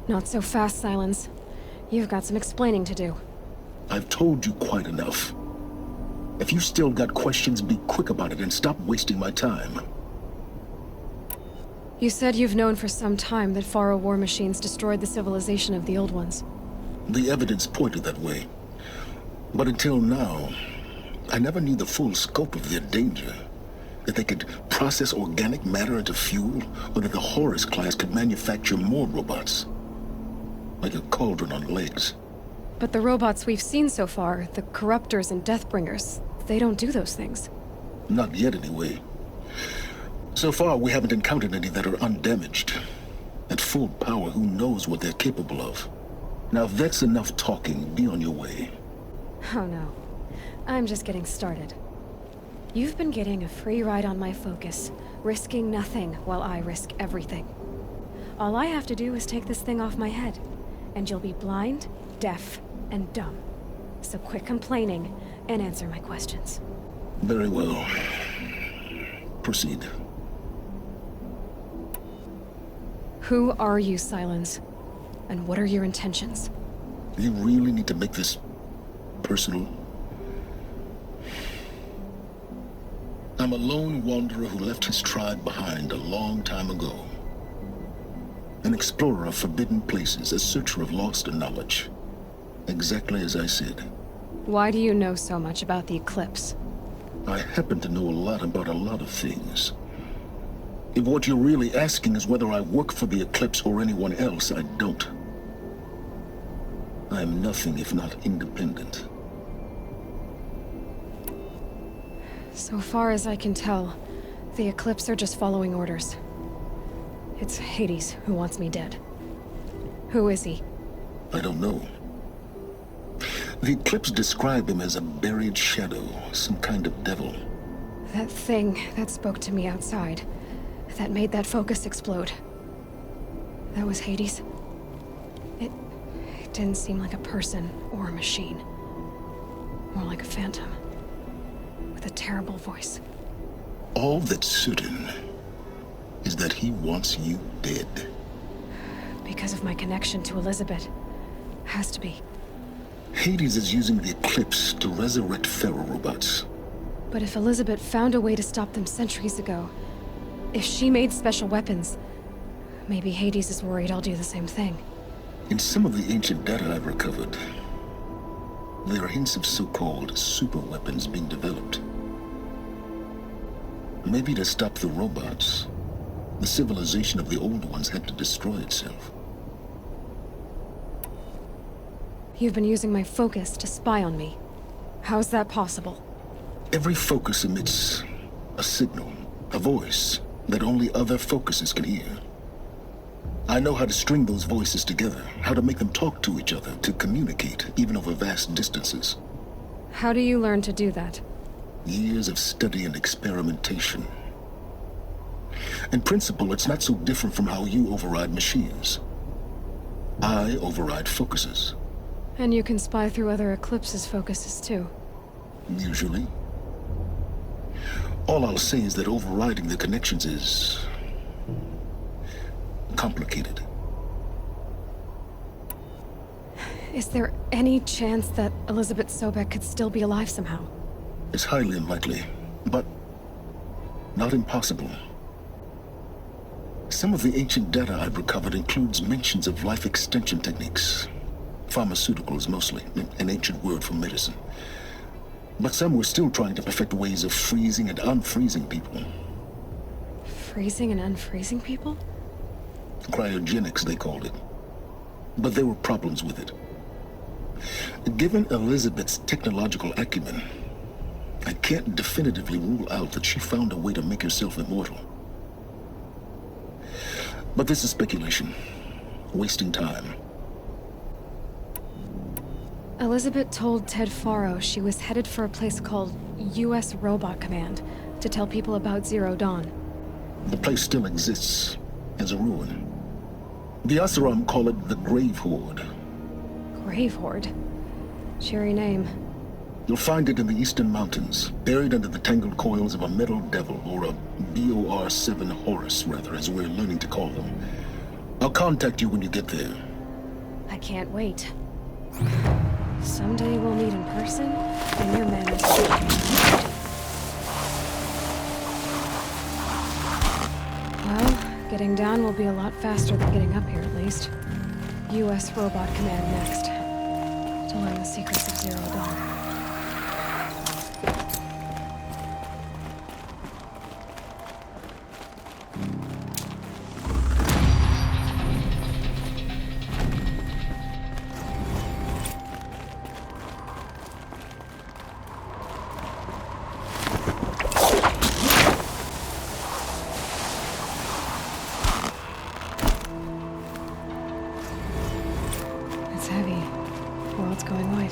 Not so fast, Silence. You've got some explaining to do. I've told you quite enough. If you still got questions, be quick about it and stop wasting my time. You said you've known for some time that Faro war machines destroyed the civilization of the old ones. The evidence pointed that way. But until now, I never knew the full scope of their danger. That they could process organic matter into fuel, or that the Horus class could manufacture more robots. Like a cauldron on legs. But the robots we've seen so far, the Corruptors and Deathbringers, they don't do those things. Not yet, anyway. So far, we haven't encountered any that are undamaged. At full power, who knows what they're capable of? Now, if that's enough talking, be on your way. Oh no. I'm just getting started. You've been getting a free ride on my focus, risking nothing while I risk everything. All I have to do is take this thing off my head, and you'll be blind, deaf, and dumb. So quit complaining and answer my questions. Very well. Proceed. Who are you, Silence? And what are your intentions? You really need to make this personal? I'm a lone wanderer who left his tribe behind a long time ago. An explorer of forbidden places, a searcher of lost knowledge. Exactly as I said. Why do you know so much about the Eclipse? I happen to know a lot about a lot of things. If what you're really asking is whether I work for the Eclipse or anyone else, I don't. I am nothing if not independent. So far as I can tell, the Eclipse are just following orders. It's Hades who wants me dead. Who is he? I don't know. The Eclipse describe him as a buried shadow, some kind of devil. That thing that spoke to me outside, that made that focus explode. That was Hades? It didn't seem like a person or a machine. More like a phantom. With a terrible voice. All that's certain is that he wants you dead. Because of my connection to Elizabeth. Has to be. Hades is using the Eclipse to resurrect Pharaoh robots. But if Elizabeth found a way to stop them centuries ago, if she made special weapons, maybe Hades is worried I'll do the same thing. In some of the ancient data I've recovered, there are hints of so-called super weapons being developed. Maybe to stop the robots, the civilization of the old ones had to destroy itself. You've been using my focus to spy on me. How's that possible? Every focus emits a signal, a voice, that only other focuses can hear. I know how to string those voices together, how to make them talk to each other, to communicate, even over vast distances. How do you learn to do that? Years of study and experimentation. In principle, it's not so different from how you override machines. I override focuses. And you can spy through other Eclipse's focuses too. Usually. All I'll say is that overriding the connections is complicated. Is there any chance that Elizabeth Sobek could still be alive somehow? It's highly unlikely, but not impossible. Some of the ancient data I've recovered includes mentions of life extension techniques. Pharmaceuticals mostly, an ancient word for medicine. But some were still trying to perfect ways of freezing and unfreezing people. Freezing and unfreezing people? Cryogenics, they called it. But there were problems with it. Given Elizabeth's technological acumen, I can't definitively rule out that she found a way to make herself immortal. But this is speculation. Wasting time. Elizabeth told Ted Faro she was headed for a place called U.S. Robot Command to tell people about Zero Dawn. The place still exists as a ruin. The Asaram call it the Grave Horde. Grave Horde? Cheery name. You'll find it in the eastern mountains, buried under the tangled coils of a metal devil, or a BOR-7 Horus, rather, as we're learning to call them. I'll contact you when you get there. I can't wait. Someday we'll meet in person, and your manners will change. Well, getting down will be a lot faster than getting up here, at least. U.S. Robot Command next. To learn the secrets of Zero Dawn. It's heavy. World's going white.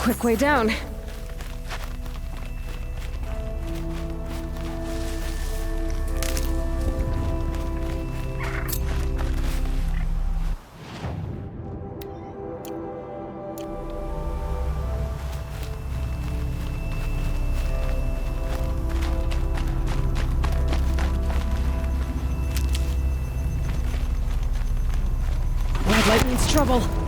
quick way down. Red light means trouble.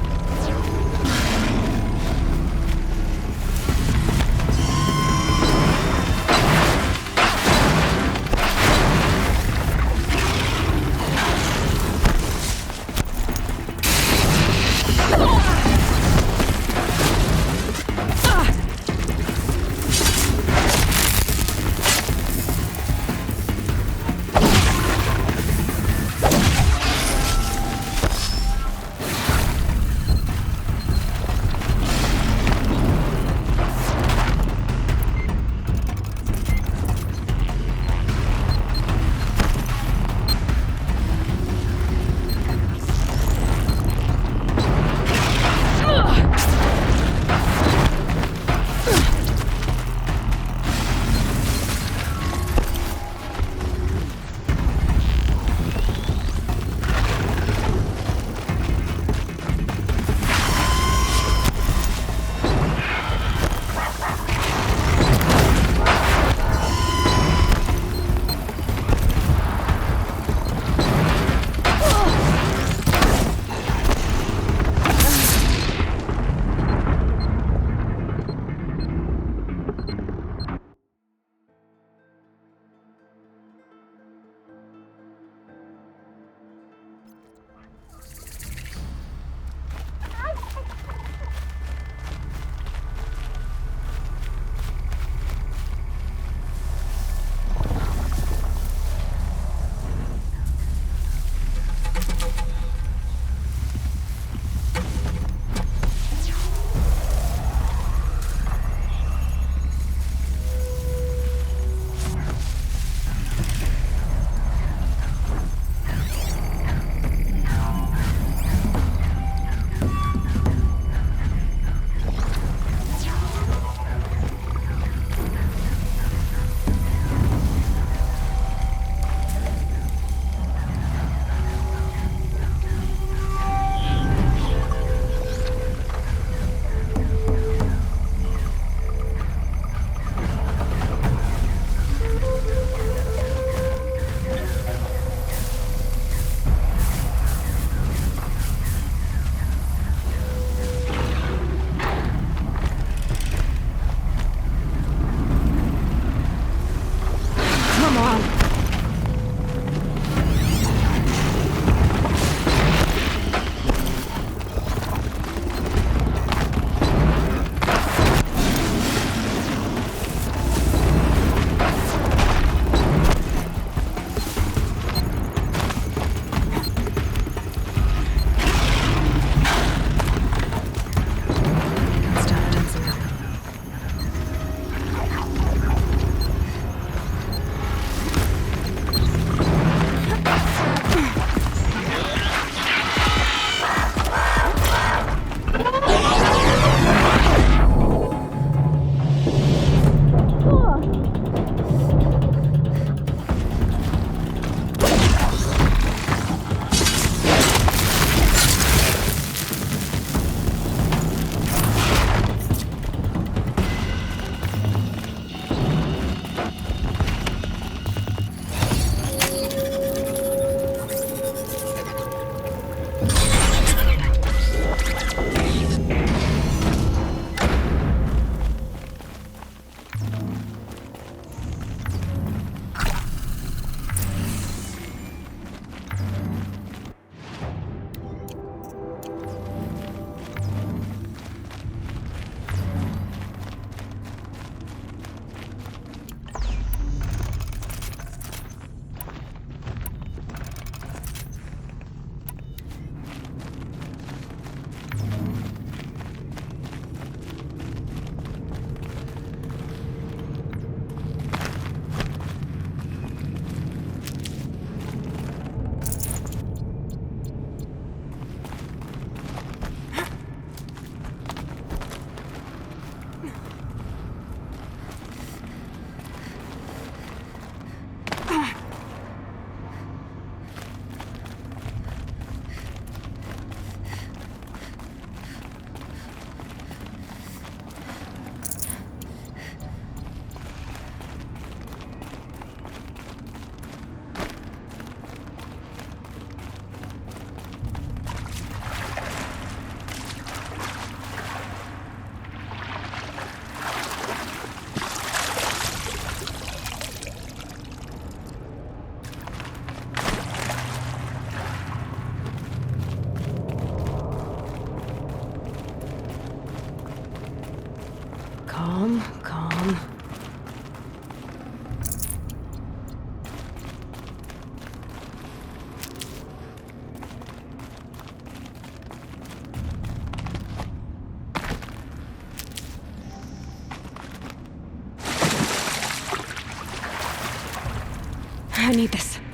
I need this.